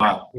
Wow.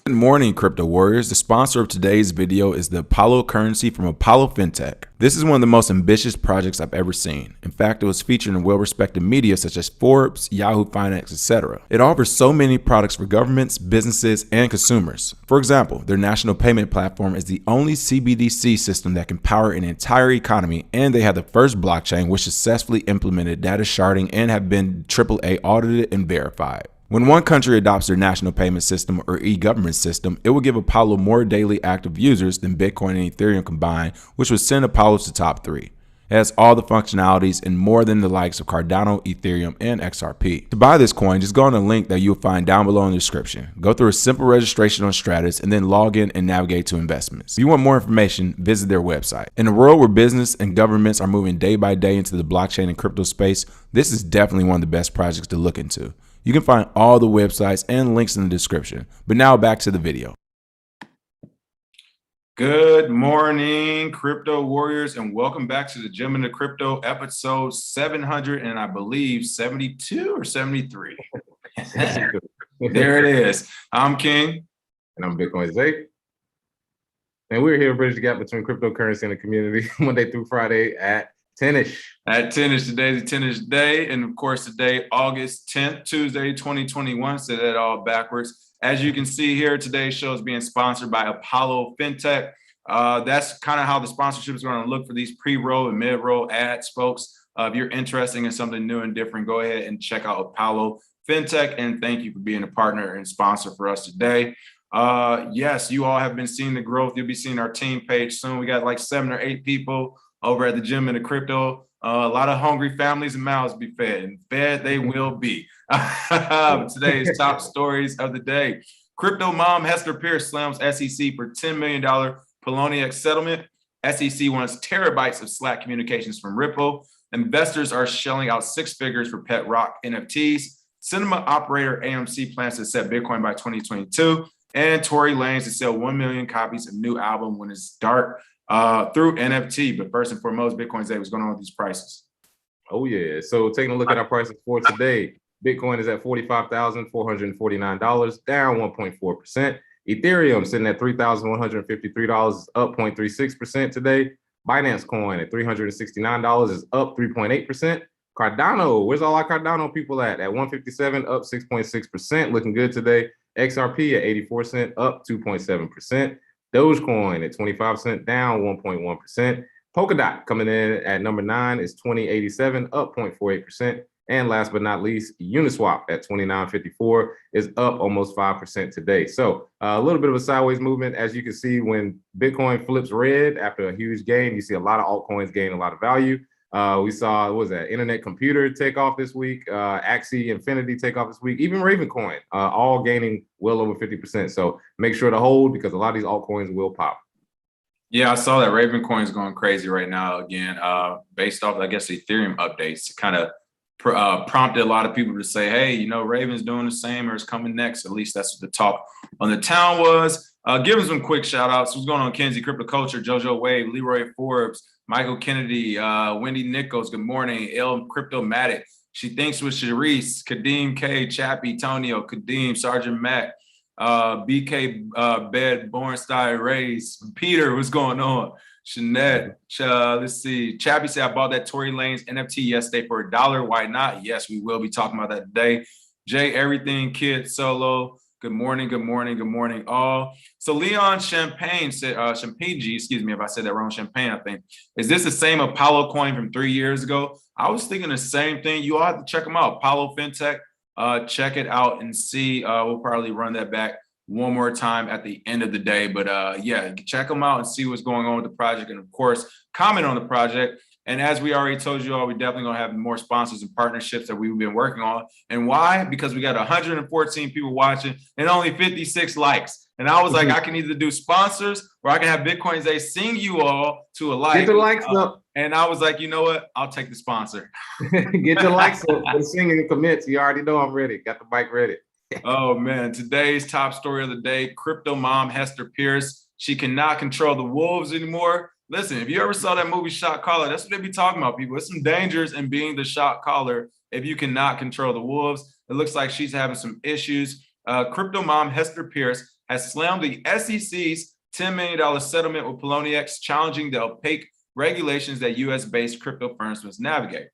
Good morning, crypto warriors. The sponsor of today's video is the Polo currency from Polo fintech. This is one of the most ambitious projects I've ever seen. In fact, it was featured in well-respected media such as Forbes, Yahoo Finance, etc. It offers so many products for governments, businesses, and consumers. For example, their national payment platform is the only CBDC system that can power an entire economy, and they have the first blockchain which successfully implemented data sharding and have been AAA audited and verified. When one country adopts their national payment system or e-government system, it will give Apollo more daily active users than Bitcoin and Ethereum combined, which would send Apollo to top 3. It has all the functionalities and more than the likes of Cardano, Ethereum, and XRP. To buy this coin, just go on the link that you'll find down below in the description. Go through a simple registration on Stratus and then log in and navigate to investments. If you want more information, visit their website. In a world where business and governments are moving day by day into the blockchain and crypto space, this is definitely one of the best projects to look into. You can find all the websites and links in the description. But now back to the video. Good morning, crypto warriors, and welcome back to the Gem into Crypto episode 700 and I believe 72 or 73. There it is. I'm King. And I'm Bitcoin Zay. And we're here to bridge the gap between cryptocurrency and the community Monday through Friday at 10-ish. At 10-ish, today's the 10-ish day. And of course, today, August 10th, Tuesday, 2021. Say that all backwards. As you can see here, today's show is being sponsored by Apollo Fintech. That's kind of how the sponsorship is going to look for these pre-roll and mid-roll ads, folks. If you're interested in something new and different, go ahead and check out Apollo Fintech. And thank you for being a partner and sponsor for us today. Yes, you all have been seeing the growth. You'll be seeing our team page soon. We got like 7 or 8 people over at the Gem into Crypto. A lot of hungry families and mouths be fed, and fed they will be. Today's top stories of the day. Crypto mom Hester Peirce slams SEC for $10 million Poloniex settlement. SEC wants terabytes of Slack communications from Ripple. Investors are shelling out 6 figures for pet rock NFTs. Cinema operator AMC plans to set Bitcoin by 2022. And Tory Lanez to sell 1 million copies of new album When It's Dark through NFT. But first and foremost, Bitcoin's day, what's going on with these prices? Oh yeah. So taking a look at our prices for today, Bitcoin is at $45,449, down 1.4%. Ethereum sitting at $3,153, up 0.36% today. Binance coin at $369 is up 3.8%. Cardano, where's all our Cardano people at? At 157, up 6.6%, looking good today. XRP at 84 cents, up 2.7%. Dogecoin at 25 cents, down 1.1%. Polkadot coming in at number 9 is 2087, up 0.48%. And last but not least, Uniswap at 29.54 is up almost 5% today. So a little bit of a sideways movement. As you can see, when Bitcoin flips red after a huge gain, you see a lot of altcoins gain a lot of value. We saw, what was that, Internet Computer take off this week, Axie Infinity take off this week, even Ravencoin, all gaining well over 50%. So make sure to hold because a lot of these altcoins will pop. Yeah, I saw that Ravencoin is going crazy right now again, based off, I guess, Ethereum updates. Kind of prompted a lot of people to say, hey, you know, Raven's doing the same or it's coming next. At least that's what the talk on the town was. Give them some quick shout outs. What's going on, Kenzie, Crypto Culture, JoJo Wave, Leroy Forbes, Michael Kennedy, Wendy Nichols, good morning, El Cryptomatic. She thinks with Sharice, Kadeem K, Chappie, Tonio, Kadeem, Sergeant Mac, BK Bed, Bornstein, Rays, Peter, what's going on? Shanette, let's see. Chappie said, I bought that Tory Lanez NFT yesterday for $1. Why not? Yes, we will be talking about that today. Jay, Everything, Kid, Solo. Good morning, good morning, good morning, all. So Leon Champagne said, Champagne, excuse me if I said that wrong, Champagne, I think. Is this the same Apollo coin from 3 years ago? I was thinking the same thing. You all have to check them out. Apollo Fintech, check it out and see. We'll probably run that back one more time at the end of the day. But yeah, check them out and see what's going on with the project. And of course, comment on the project. And as we already told you all, we're definitely going to have more sponsors and partnerships that we've been working on. And why? Because we got 114 people watching and only 56 likes. And I was like, I can either do sponsors or I can have Bitcoin Day sing you all to a like. Get the likes up. And I was like, you know what? I'll take the sponsor. Get the likes up. The singing and commits. You already know I'm ready. Got the mic ready. Oh, man. Today's top story of the day, crypto mom Hester Peirce. She cannot control the wolves anymore. Listen, if you ever saw that movie Shot Caller, that's what they be talking about, people. There's some dangers in being the shot caller if you cannot control the wolves. It looks like she's having some issues. Crypto mom Hester Peirce has slammed the SEC's $10 million settlement with Poloniex, challenging the opaque regulations that US-based crypto firms must navigate.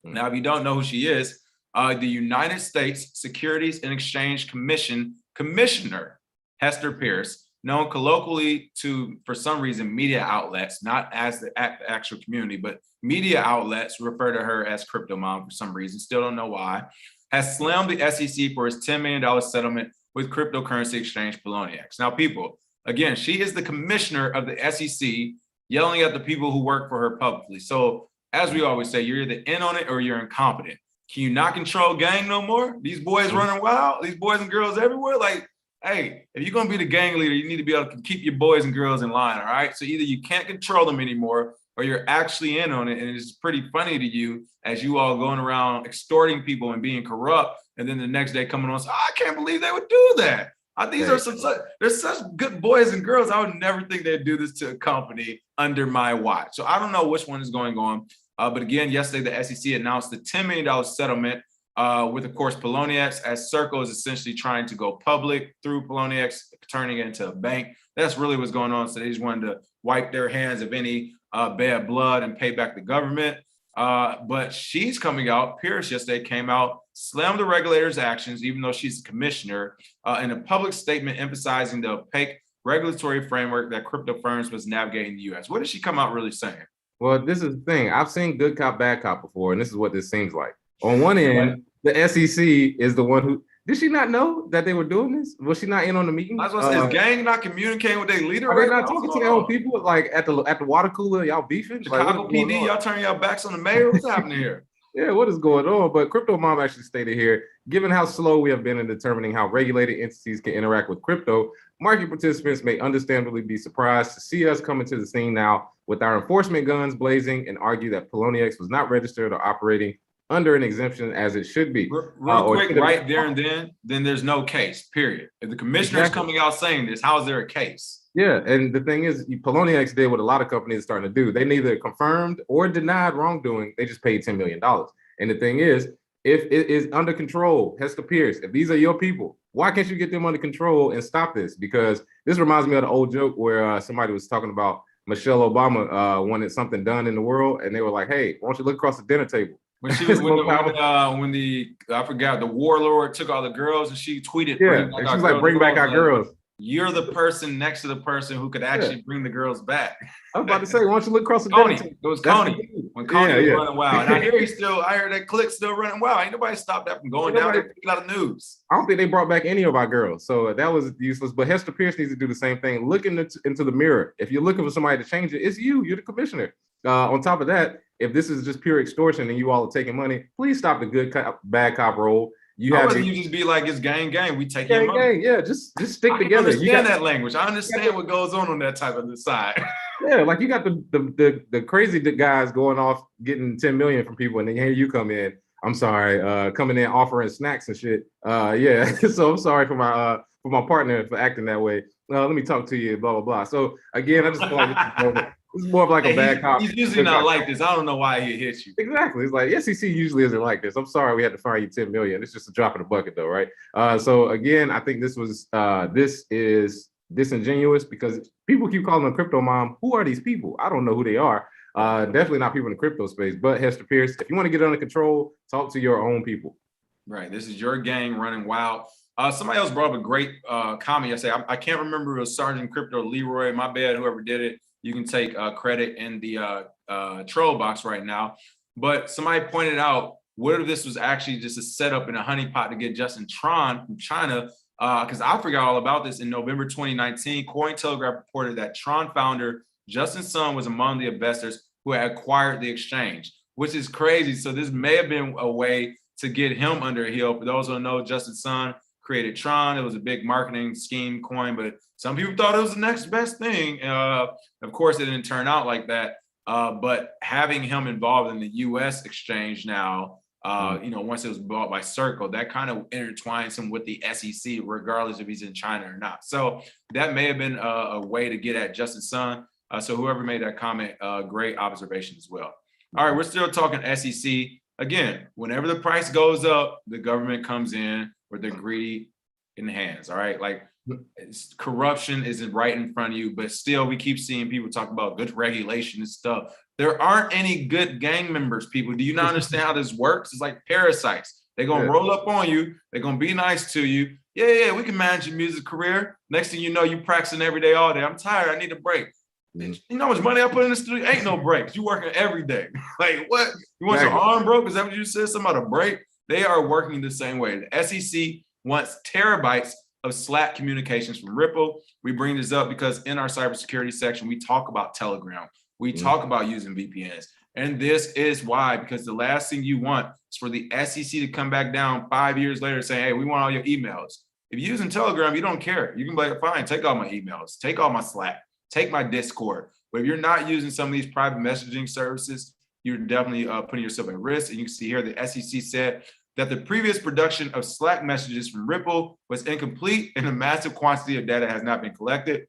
Now, if you don't know who she is, the United States Securities and Exchange Commission Commissioner Hester Peirce, known colloquially to, for some reason, media outlets, not as the actual community, but media outlets refer to her as Crypto Mom for some reason, still don't know why, has slammed the SEC for its $10 million settlement with cryptocurrency exchange Poloniex. Now, people, again, she is the commissioner of the SEC, yelling at the people who work for her publicly. So, as we always say, you're either in on it or you're incompetent. Can you not control gang no more? These boys running wild, these boys and girls everywhere. Like, hey, if you're gonna be the gang leader, you need to be able to keep your boys and girls in line, all right? So either you can't control them anymore or you're actually in on it. And it's pretty funny to you as you all going around extorting people and being corrupt. And then the next day coming on and say, oh, I can't believe they would do that. These are they're such good boys and girls. I would never think they'd do this to a company under my watch. So I don't know which one is going on. But again, yesterday, the SEC announced the $10 million settlement with, of course, Poloniex, as Circle is essentially trying to go public through Poloniex, turning it into a bank. That's really what's going on. So they just wanted to wipe their hands of any bad blood and pay back the government. But she's coming out, Peirce yesterday came out, slammed the regulator's actions, even though she's a commissioner, in a public statement emphasizing the opaque regulatory framework that crypto firms must navigate in the US. What did she come out really saying? Well, this is the thing. I've seen good cop, bad cop before, and this is what this seems like. On one end, the SEC is the one who, did she not know that they were doing this? Was she not in on the meeting? I was gonna say, is gang not communicating with their leader? Are they not talking to their own people? Like at the water cooler, y'all beefing? Chicago like, PD, y'all turning your backs on the mayor? What's happening here? Yeah, what is going on? But Crypto Mom actually stated here, given how slow we have been in determining how regulated entities can interact with crypto, market participants may understandably be surprised to see us coming to the scene now with our enforcement guns blazing and argue that Poloniex was not registered or operating under an exemption as it should be. Real quick, right there and then there's no case, period. If the commissioner's coming out saying this, how is there a case? Yeah, and the thing is, Poloniex did what a lot of companies are starting to do. They neither confirmed or denied wrongdoing. They just paid $10 million. And the thing is, if it is under control, Hester Peirce, if these are your people, why can't you get them under control and stop this? Because this reminds me of the old joke where somebody was talking about Michelle Obama wanted something done in the world, and they were like, hey, why don't you look across the dinner table? When she was when the I forgot, the warlord took all the girls and she tweeted, yeah, and she's like, bring back our girls. You're the person next to the person who could actually bring the girls back. I was about to say, why don't you look across the dinner table? It was Coney. When Coney was running wild. And I heard that click still running wild. Ain't nobody stopped that from going down there. A lot of news. I don't think they brought back any of our girls. So that was useless. But Hester Peirce needs to do the same thing. Look into the mirror. If you're looking for somebody to change it, it's you. You're the commissioner. On top of that, if this is just pure extortion and you all are taking money, please stop the good cop, bad cop role. You just be like, it's gang. We take your money. Yeah, just stick together. You understand that language. I understand what goes on that type of the side. Yeah, like you got the crazy guys going off getting 10 million from people, and then here you come in. I'm sorry, coming in offering snacks and shit. Yeah, so I'm sorry for my partner for acting that way. Let me talk to you, blah blah blah. So again, I just feel like it's more of like a bad cop. He's usually not like this. I don't know why he hit you. Exactly. It's like SEC usually isn't like this. I'm sorry we had to fine you 10 million. It's just a drop in the bucket though, right? So again, I think this is disingenuous because people keep calling them Crypto Mom. Who are these people? I don't know who they are. Definitely not people in the crypto space, but Hester Peirce, if you want to get it under control, talk to your own people. Right. This is your gang running wild. Somebody else brought up a great comment yesterday. I can't remember if it was Sergeant Crypto Leroy. My bad, whoever did it. You can take credit in the troll box right now. But somebody pointed out, what if this was actually just a setup in a honeypot to get Justin Tron from China? Because I forgot all about this. In November 2019, Cointelegraph reported that Tron founder Justin Sun was among the investors who had acquired the exchange, which is crazy. So this may have been a way to get him under a heel. For those who don't know, Justin Sun created Tron. It was a big marketing scheme coin, but some people thought it was the next best thing. Of course, it didn't turn out like that. But having him involved in the U.S. exchange now, once it was bought by Circle, that kind of intertwines him with the SEC, regardless if he's in China or not. So that may have been a way to get at Justin Sun. So whoever made that comment, great observation as well. All right, we're still talking SEC. again, whenever the price goes up, the government comes in with their greedy in hands. All right. Like corruption isn't right in front of you, but still we keep seeing people talk about good regulation and stuff. There aren't any good gang members, people. Do you not understand how this works? It's like parasites. They're going to roll up on you. They're going to be nice to you. Yeah, we can manage your music career. Next thing you know, you practicing every day, all day. I'm tired. I need a break. You know how much money I put in the studio? Ain't no breaks. You working every day. Like what? You want your arm broke? Is that what you said? Something about a break? They are working the same way. The SEC wants terabytes of Slack communications from Ripple. We bring this up because in our cybersecurity section, we talk about Telegram. We talk about using VPNs. And this is why, because the last thing you want is for the SEC to come back down 5 years later saying, hey, we want all your emails. If you're using Telegram, you don't care. You can be like, fine, take all my emails, take all my Slack, take my Discord. But if you're not using some of these private messaging services, you're definitely putting yourself at risk. And you can see here, the SEC said that the previous production of Slack messages from Ripple was incomplete and a massive quantity of data has not been collected.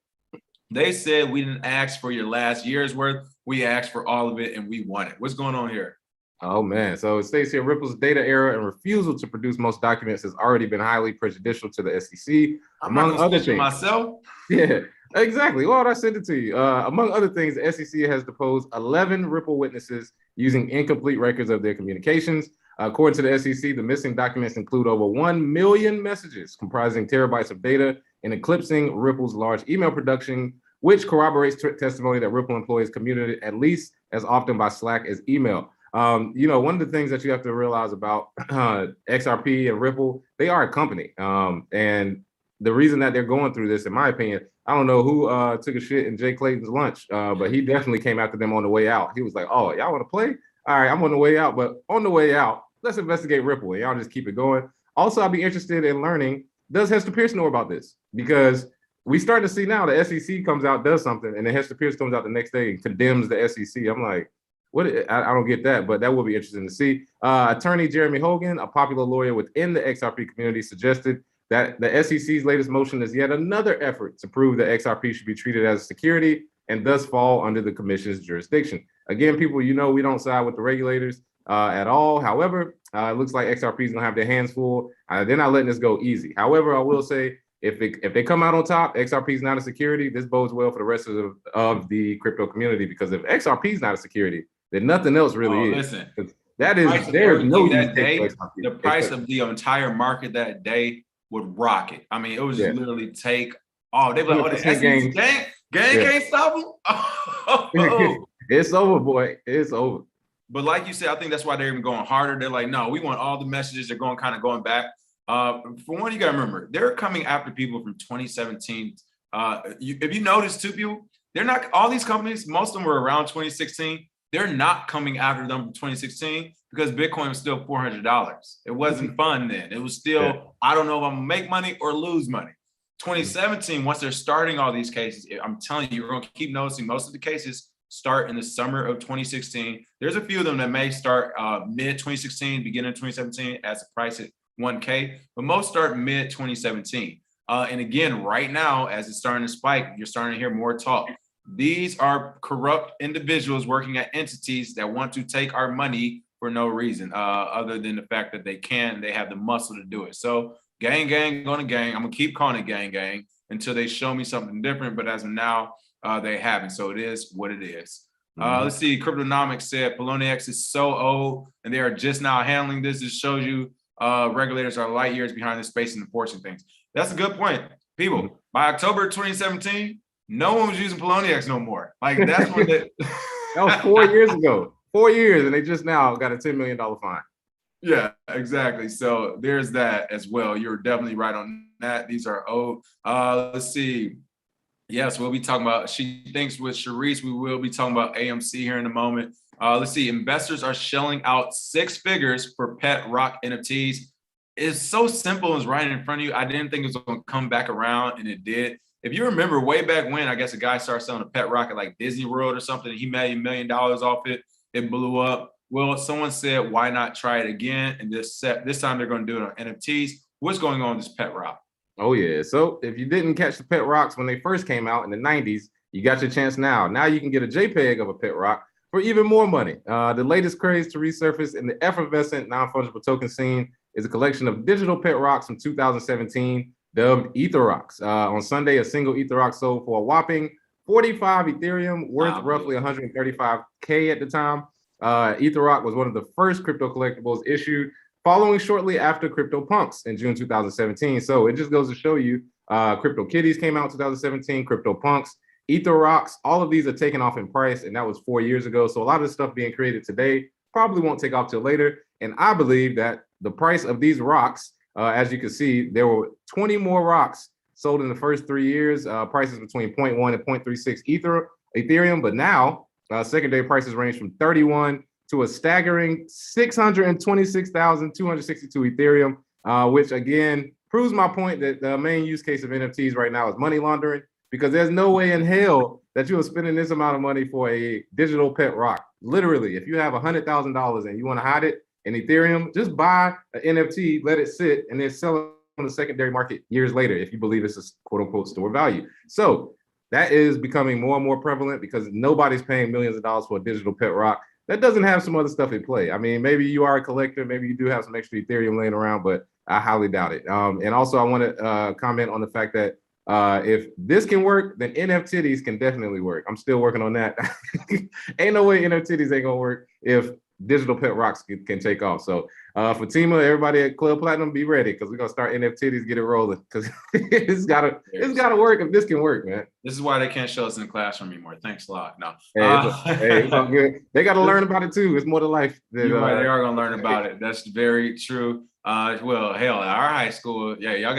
They said we didn't ask for your last year's worth. We asked for all of it and we want it. What's going on here? Oh man, so it states here, Ripple's data error and refusal to produce most documents has already been highly prejudicial to the SEC. Among other things. Myself? Yeah, exactly. Well, I sent it to you. Among other things, the SEC has deposed 11 Ripple witnesses using incomplete records of their communications. According to the SEC, the missing documents include over 1 million messages comprising terabytes of data and eclipsing Ripple's large email production, which corroborates testimony that Ripple employees communicated at least as often by Slack as email. One of the things that you have to realize about XRP and Ripple, they are a company. And the reason that they're going through this, in my opinion, I don't know who took a shit in Jay Clayton's lunch, but he definitely came after them on the way out. He was like, oh, y'all want to play? All right, I'm on the way out. But on the way out, let's investigate Ripple. And y'all just keep it going. Also, I'd be interested in learning, does Hester Peirce know about this? Because we start to see now the SEC comes out, does something, and then Hester Peirce comes out the next day and condemns the SEC. I'm like, what? I don't get that, but that will be interesting to see. Attorney Jeremy Hogan, a popular lawyer within the XRP community, suggested that the SEC's latest motion is yet another effort to prove that XRP should be treated as a security and thus fall under the commission's jurisdiction. Again, people, we don't side with the regulators at all. However, it looks like XRP is gonna have their hands full. They're not letting this go easy. However, I will say, if they come out on top, XRP is not a security. This bodes well for the rest of the crypto community, because if XRP is not a security, then nothing else really is. Listen, that is, there's no that day, the price of the entire market that day would rocket. I mean, it was just literally take all. They like, the SEC gang can't stop them. It's over, boy. It's over. But like you said, I think that's why they're even going harder. They're like, no, we want all the messages. They're going back. For one, you got to remember, they're coming after people from 2017. If you notice, too, people, they're not, all these companies, most of them were around 2016. They're not coming after them from 2016 because Bitcoin was still $400. It wasn't fun then. It was still, I don't know if I'm gonna make money or lose money. 2017, once they're starting all these cases, I'm telling you, you're gonna keep noticing most of the cases start in the summer of 2016. There's a few of them that may start mid 2016, beginning of 2017 as the price at 1K, but most start mid 2017. And again, right now, as it's starting to spike, you're starting to hear more talk. These are corrupt individuals working at entities that want to take our money for no reason, other than the fact that they have the muscle to do it. So gang, going to gang. I'm gonna keep calling it gang until they show me something different. But as of now, they haven't. So it is what it is. Let's see. Cryptonomics said Poloniex is so old and they are just now handling this. It shows you regulators are light years behind this space and enforcing things. That's a good point. People, by October 2017, no one was using Poloniex no more. Like that's when that was 4 years ago. 4 years, and they just now got a $10 million fine. Yeah, exactly. So there's that as well. You're definitely right on that. These are old. Let's see. Yes, we'll be talking about, she thinks with Sharice, we will be talking about AMC here in a moment. Let's see. Investors are shelling out 6 figures for pet rock NFTs. It's so simple. It's right in front of you. I didn't think it was going to come back around, and it did. If you remember way back when, I guess a guy started selling a pet rocket like Disney World or something, and he made $1 million off it. It blew up. Well, someone said, why not try it again? And this time they're going to do it on NFTs. What's going on with this pet rock? Oh, yeah. So if you didn't catch the pet rocks when they first came out in the 90s, you got your chance now. Now you can get a JPEG of a pet rock for even more money. The latest craze to resurface in the effervescent non-fungible token scene is a collection of digital pet rocks from 2017 dubbed EtherRocks. On Sunday, a single EtherRock sold for a whopping 45 Ethereum, worth roughly 135K at the time. EtherRock was one of the first crypto collectibles issued following shortly after CryptoPunks in June 2017. So it just goes to show you, Crypto Kitties came out in 2017, CryptoPunks, EtherRocks, all of these are taking off in price, and that was 4 years ago. So a lot of the stuff being created today probably won't take off till later. And I believe that the price of these rocks, as you can see, there were 20 more rocks sold in the first 3 years, prices between 0.1 and 0.36 Ethereum. But now secondary prices range from 31 to a staggering 626,262 Ethereum, which again proves my point that the main use case of NFTs right now is money laundering, because there's no way in hell that you are spending this amount of money for a digital pet rock. Literally, if you have $100,000 and you want to hide it in Ethereum, just buy an NFT, let it sit, and then sell it on the secondary market years later if you believe it's a quote unquote store value. So that is becoming more and more prevalent because nobody's paying millions of dollars for a digital pet rock that doesn't have some other stuff in play. I mean, maybe you are a collector, maybe you do have some extra Ethereum laying around, but I highly doubt it. And also I want to comment on the fact that if this can work, then NFTs can definitely work. I'm still working on that. Ain't no way NFTs ain't gonna work if digital pet rocks can take off. So for Tima, everybody at Club Platinum, be ready because we're gonna start NFTs, get it rolling because it's gotta work if this can work, man. This is why they can't show us in the classroom anymore. Thanks a lot. No, hey, it's all good. They got to learn about it too. It's more to life. You're right. They are gonna learn about it. That's very true. Well, hell, at our high school, yeah, y'all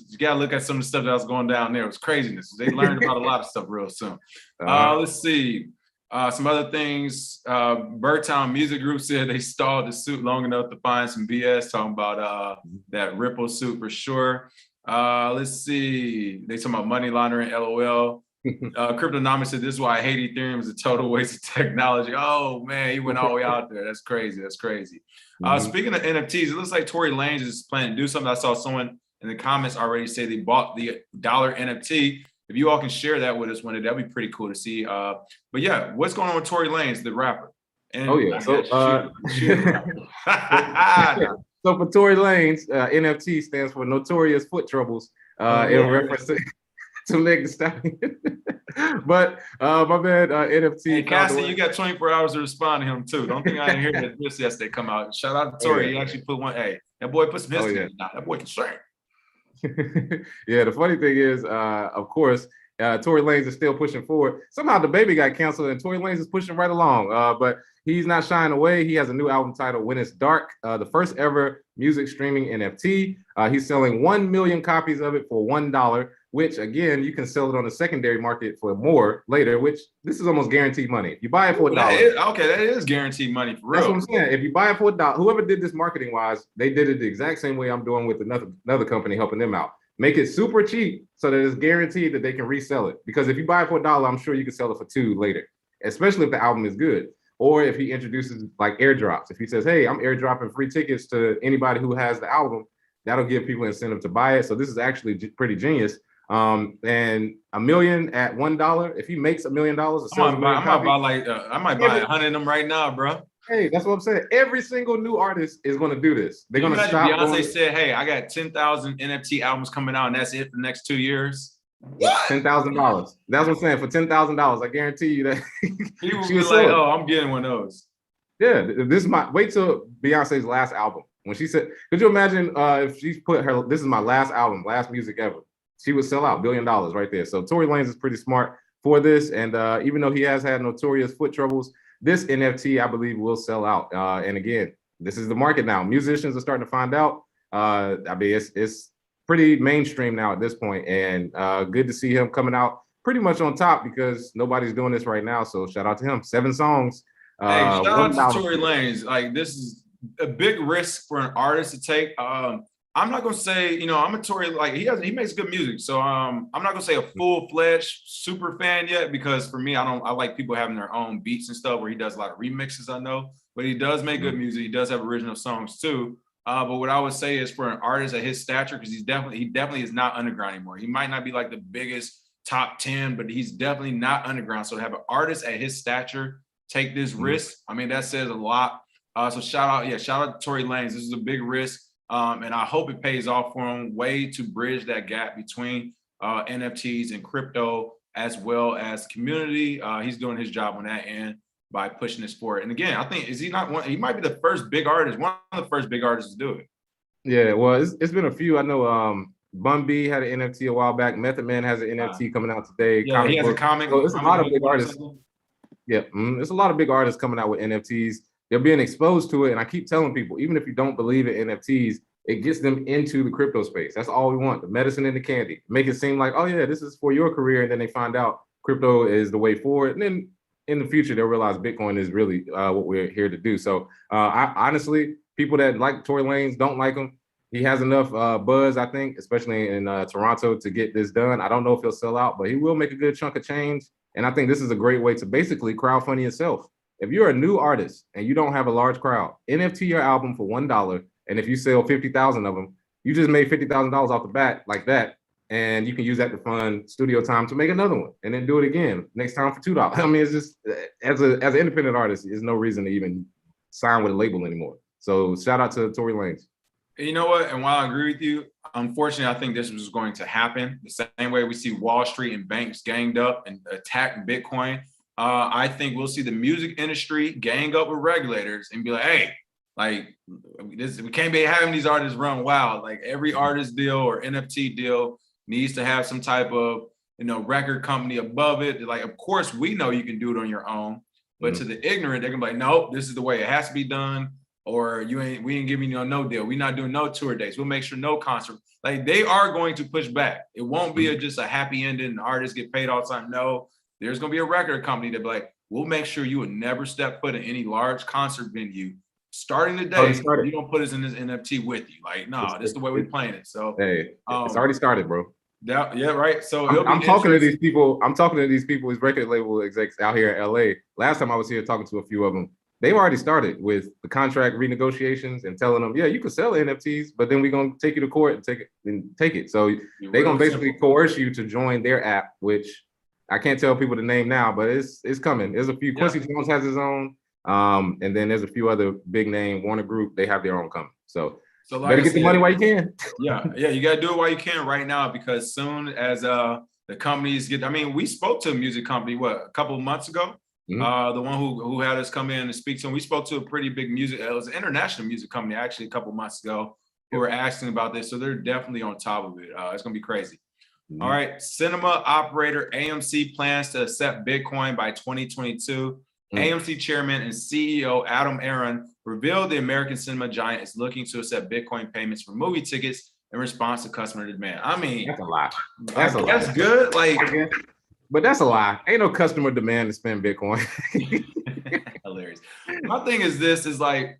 you gotta look at some of the stuff that was going down there. It was craziness. They learned about a lot of stuff real soon. Let's see. Some other things. Birdtown Music Group said they stalled the suit long enough to find some BS, talking about that Ripple suit for sure. Let's see. They talking about money laundering, LOL. Cryptonomics said this is why I hate Ethereum. Is a total waste of technology. Oh man, he went all the way out there. That's crazy. That's crazy. Speaking of NFTs, it looks like Tory Lanez is planning to do something. I saw someone in the comments already say they bought the dollar NFT. If you all can share that with us one day, that'd be pretty cool to see. But yeah, what's going on with Tory Lanez, the rapper? And oh yeah, so so for Tory Lanez, NFT stands for Notorious Foot Troubles, in reference to Meg Thee Stallion. But my bad, NFT. Hey, Cassie, you got 24 hours to respond to him too. Don't think I didn't hear that this yesterday come out. Shout out to Tory. He actually put one. Hey, that boy put some history. That boy can sing. Yeah, the funny thing is, of course, Tory Lanez is still pushing forward. Somehow the baby got canceled and Tory Lanez is pushing right along. But he's not shying away. He has a new album titled When It's Dark, the first ever music streaming NFT. He's selling 1 million copies of it for $1, which again, you can sell it on the secondary market for more later, which this is almost guaranteed money. If you buy it for $1. That is guaranteed money for real. That's what I'm saying. If you buy it for $1, whoever did this marketing wise, they did it the exact same way I'm doing with another company helping them out. Make it super cheap so that it's guaranteed that they can resell it. Because if you buy it for $1, I'm sure you can sell it for $2 later, especially if the album is good. Or if he introduces like airdrops. If he says, hey, I'm airdropping free tickets to anybody who has the album, that'll give people incentive to buy it. So this is actually pretty genius. And $1 million at $1, if he makes $1 million, I might buy 100 of them right now, bro. Hey, that's what I'm saying. Every single new artist is going to do this. They're going to stop. Beyonce said, hey, I got 10,000 NFT albums coming out, and that's it for the next 2 years. $10,000. That's what I'm saying. For $10,000, I guarantee you that he would be like, oh, I'm getting one of those. Yeah, this is wait till Beyonce's last album. When she said, could you imagine if she put this is my last album, last music ever? She would sell out $1 billion right there. So Tory Lanez is pretty smart for this. And even though he has had notorious foot troubles, this NFT, I believe, will sell out. And again, this is the market now. Musicians are starting to find out. I mean, it's pretty mainstream now at this point. And good to see him coming out pretty much on top because nobody's doing this right now. So shout out to him. 7 songs. Hey, shout out to Tory Lanez. Like, this is a big risk for an artist to take. I'm not gonna say, I'm a Tory, like he makes good music. So I'm not gonna say a full-fledged super fan yet, because for me, I like people having their own beats and stuff where he does a lot of remixes, I know, but he does make good music. He does have original songs too. But what I would say is for an artist at his stature, because he definitely is not underground anymore. He might not be like the biggest top 10, but he's definitely not underground. So to have an artist at his stature take this risk. I mean, that says a lot. So shout out to Tory Lanez. This is a big risk. And I hope it pays off for him, way to bridge that gap between NFTs and crypto, as well as community. He's doing his job on that end by pushing this forward. And again, I think, is he not one? He might be the first big artist, one of the first big artists to do it. Yeah, well, it's been a few. I know Bun B had an NFT a while back. Method Man has an NFT coming out today. Yeah, he has a comic. So it's a lot of big artists. Yeah, it's a lot of big artists coming out with NFTs. They're being exposed to it. And I keep telling people, even if you don't believe in NFTs, it gets them into the crypto space. That's all we want, the medicine and the candy. Make it seem like, oh yeah, this is for your career. And then they find out crypto is the way forward. And then in the future, they'll realize Bitcoin is really what we're here to do. So I honestly, people that like Tory Lanez don't like him. He has enough buzz, I think, especially in Toronto, to get this done. I don't know if he'll sell out, but he will make a good chunk of change. And I think this is a great way to basically crowdfund yourself. If you're a new artist and you don't have a large crowd, NFT your album for $1. And if you sell 50,000 of them, you just made $50,000 off the bat like that. And you can use that to fund studio time to make another one and then do it again next time for $2. I mean, it's just, as an independent artist, there's no reason to even sign with a label anymore. So shout out to Tory Lanez. You know what? And while I agree with you, unfortunately, I think this was going to happen the same way we see Wall Street and banks ganged up and attacked Bitcoin. I think we'll see the music industry gang up with regulators and be like, hey, like this, we can't be having these artists run wild. Like every artist deal or NFT deal needs to have some type of, record company above it. Like, of course, we know you can do it on your own, but to the ignorant, they're gonna be like, nope, this is the way it has to be done. Or we ain't giving you no deal. We're not doing no tour dates. We'll make sure no concert. Like they are going to push back. It won't be just a happy ending and artists get paid all the time. No, there's gonna be a record company that be like, we'll make sure you would never step foot in any large concert venue. Starting today, you don't put us in this NFT with you. Like, no, this is the way we're playing it. So hey, it's already started, bro. Yeah, right. So I'm talking to these people. I'm talking to these people, these record label execs out here in LA. Last time I was here talking to a few of them. They've already started with the contract renegotiations and telling them, yeah, you can sell NFTs, but then we're going to take you to court and take it. So they're going to basically coerce you to join their app, which I can't tell people the name now, but it's coming. There's a few. Quincy Jones has his own. And then there's a few other big name Warner Group. They have their own coming. So like better get the money while you can. Yeah, you got to do it while you can right now, because soon as the companies get, I mean, we spoke to a music company, a couple of months ago. Mm-hmm. The one who had us come in and speak to him. We spoke to a pretty big it was an international music company actually a couple of months ago who were asking about this. So they're definitely on top of it. It's going to be crazy. Mm-hmm. All right. Cinema operator AMC plans to accept Bitcoin by 2022. Mm-hmm. AMC chairman and CEO Adam Aron revealed the American cinema giant is looking to accept Bitcoin payments for movie tickets in response to customer demand. I mean, that's a lot. That's good. Like, but that's a lie. Ain't no customer demand to spend Bitcoin. Hilarious. My thing is this is like,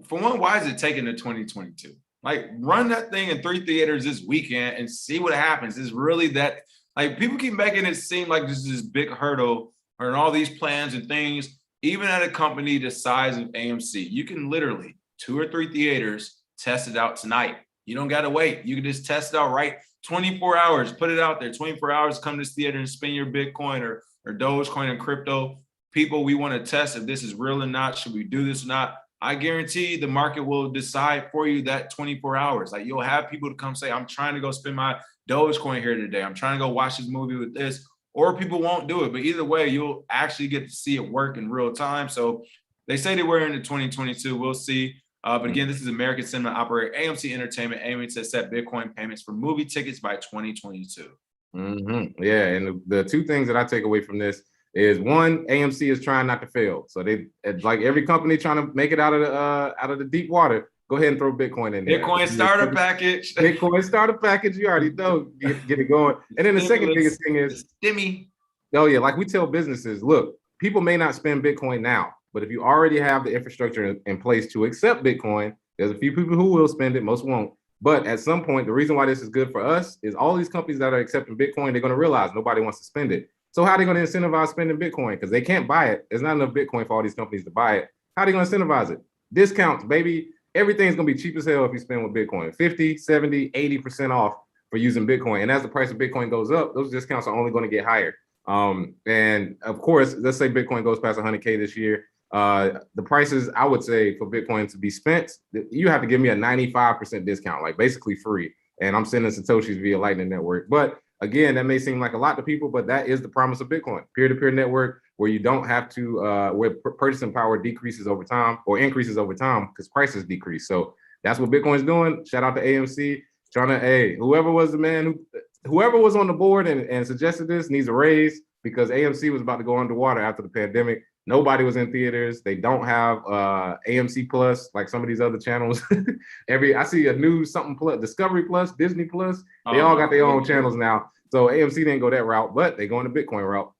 for one, why is it taking to 2022? Like, run that thing in 3 theaters this weekend and see what happens. Is really that, like, people keep making it seem like this is this big hurdle and all these plans and things. Even at a company the size of AMC, you can literally 2 or 3 theaters test it out tonight. You don't got to wait. You can just test it out right 24 hours, put it out there, 24 hours, come to this theater and spend your Bitcoin or Dogecoin and crypto. People, we want to test if this is real or not. Should we do this or not? I guarantee the market will decide for you that 24 hours. Like, you'll have people to come say, I'm trying to go spend my Dogecoin here today. I'm trying to go watch this movie with this, or people won't do it. But either way, you'll actually get to see it work in real time. So they say that we're into 2022. We'll see. But again, this is American cinema operator AMC Entertainment aiming to set Bitcoin payments for movie tickets by 2022. Mm-hmm. Yeah, and the 2 things that I take away from this is, one, AMC is trying not to fail. So they, like every company trying to make it out of the deep water, go ahead and throw Bitcoin in there. Bitcoin starter package. Bitcoin starter package. You already know. Get it going. And then the second biggest thing is Stimmy. Oh yeah, like we tell businesses, look, people may not spend Bitcoin now, but if you already have the infrastructure in place to accept Bitcoin, there's a few people who will spend it, most won't. But at some point, the reason why this is good for us is all these companies that are accepting Bitcoin, they're going to realize nobody wants to spend it. So how are they going to incentivize spending Bitcoin? Because they can't buy it. There's not enough Bitcoin for all these companies to buy it. How are they going to incentivize it? Discounts, baby. Everything's going to be cheap as hell if you spend with Bitcoin. 50, 70, 80% off for using Bitcoin. And as the price of Bitcoin goes up, those discounts are only going to get higher. And of course, let's say Bitcoin goes past 100K this year. The prices, I would say, for Bitcoin to be spent, you have to give me a 95% discount, like basically free. And I'm sending Satoshis via Lightning Network. But again, that may seem like a lot to people, but that is the promise of Bitcoin. Peer-to-peer network where you don't have to, where purchasing power decreases over time or increases over time because prices decrease. So that's what Bitcoin's doing. Shout out to AMC. Trying to, hey, whoever was the man whoever was on the board and suggested this needs a raise because AMC was about to go underwater after the pandemic. Nobody was in theaters. They don't have AMC Plus like some of these other channels. I see a new something plus, Discovery Plus, Disney Plus. They all got their own channels now. So AMC didn't go that route, but they going the Bitcoin route.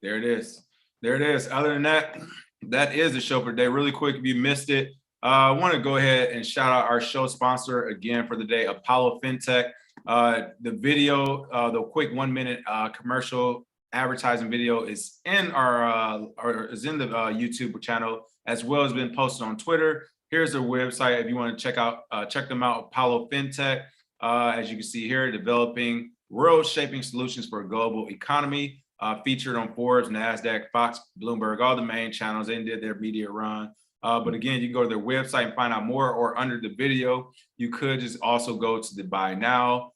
There it is. There it is. Other than that, that is the show for today. Really quick, if you missed it, I want to go ahead and shout out our show sponsor again for the day, Apollo Fintech. The video, the quick 1 minute commercial advertising video is in our the YouTube channel, as well as been posted on Twitter. Here's their website if you want to check them out. Apollo Fintech, as you can see here, developing world-shaping solutions for a global economy. Featured on Forbes, NASDAQ, Fox, Bloomberg, all the main channels. They did their media run. But again, you can go to their website and find out more, or under the video, you could just also go to the buy now,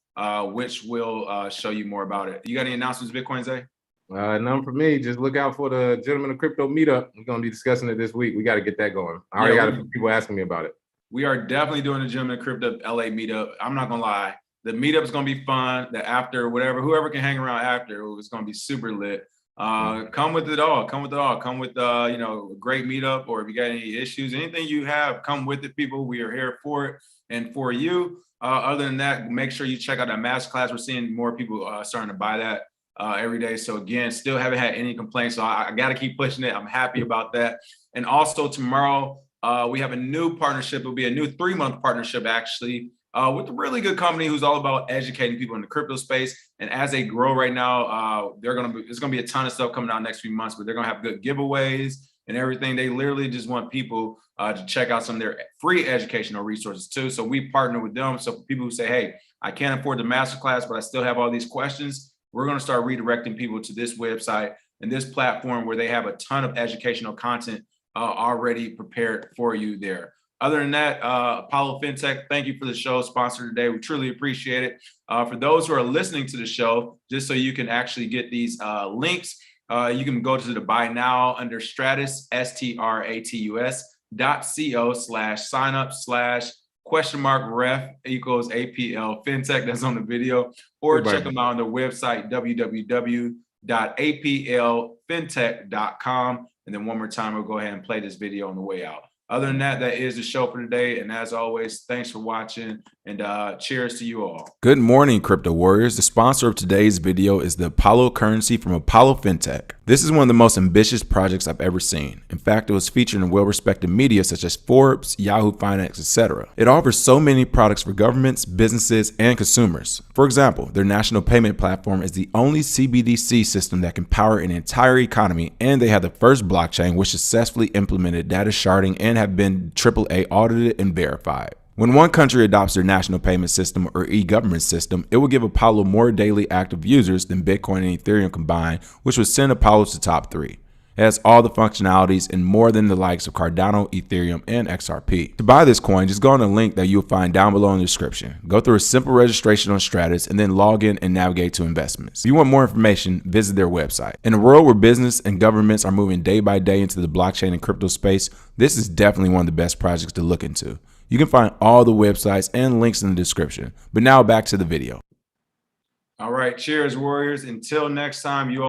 which will show you more about it. You got any announcements, Bitcoin Zay? None for me. Just look out for the Gentlemen of Crypto meetup. We're going to be discussing it this week. We got to get that going. I already got a few people asking me about it. We are definitely doing the Gentlemen of Crypto LA meetup. I'm not going to lie. The meetup is going to be fun. The after, whoever can hang around after, it's going to be super lit. Come with it all. Come with a great meetup, or if you got any issues, anything you have, come with it, people. We are here for it and for you. Other than that, make sure you check out that masterclass. We're seeing more people starting to buy that every day. So again, still haven't had any complaints. So I got to keep pushing it. I'm happy about that. And also tomorrow, we have a new partnership. It'll be a new 3-month partnership, actually, with a really good company who's all about educating people in the crypto space. And as they grow right now, there's gonna be a ton of stuff coming out next few months, but they're gonna have good giveaways and everything. They literally just want people to check out some of their free educational resources too. So we partner with them. So for people who say, hey, I can't afford the masterclass, but I still have all these questions, we're gonna start redirecting people to this website and this platform where they have a ton of educational content already prepared for you there. Other than that, Apollo Fintech, thank you for the show sponsor today. We truly appreciate it. For those who are listening to the show, just so you can actually get these links, you can go to the buy now under Stratus, stratus.co/sign-up/?ref equals APL Fintech. That's on the video. Or check them out on their website, www.aplfintech.com. And then one more time, we'll go ahead and play this video on the way out. Other than that, that is the show for today. And as always, thanks for watching, and cheers to you all. Good morning, crypto warriors. The sponsor of today's video is the Apollo currency from Apollo Fintech. This is one of the most ambitious projects I've ever seen. In fact, it was featured in well-respected media such as Forbes, Yahoo Finance, etc. It offers so many products for governments, businesses, and consumers. For example, their national payment platform is the only CBDC system that can power an entire economy, and they have the first blockchain which successfully implemented data sharding and have been AAA audited and verified. When one country adopts their national payment system or e-government system, it will give Apollo more daily active users than Bitcoin and Ethereum combined, which would send Apollo to top 3. It has all the functionalities and more than the likes of Cardano, Ethereum, and XRP. To buy this coin, just go on the link that you'll find down below in the description. Go through a simple registration on Stratus and then log in and navigate to investments. If you want more information, visit their website. In a world where business and governments are moving day by day into the blockchain and crypto space, this is definitely one of the best projects to look into. You can find all the websites and links in the description. But now back to the video. All right, cheers, warriors. Until next time, you all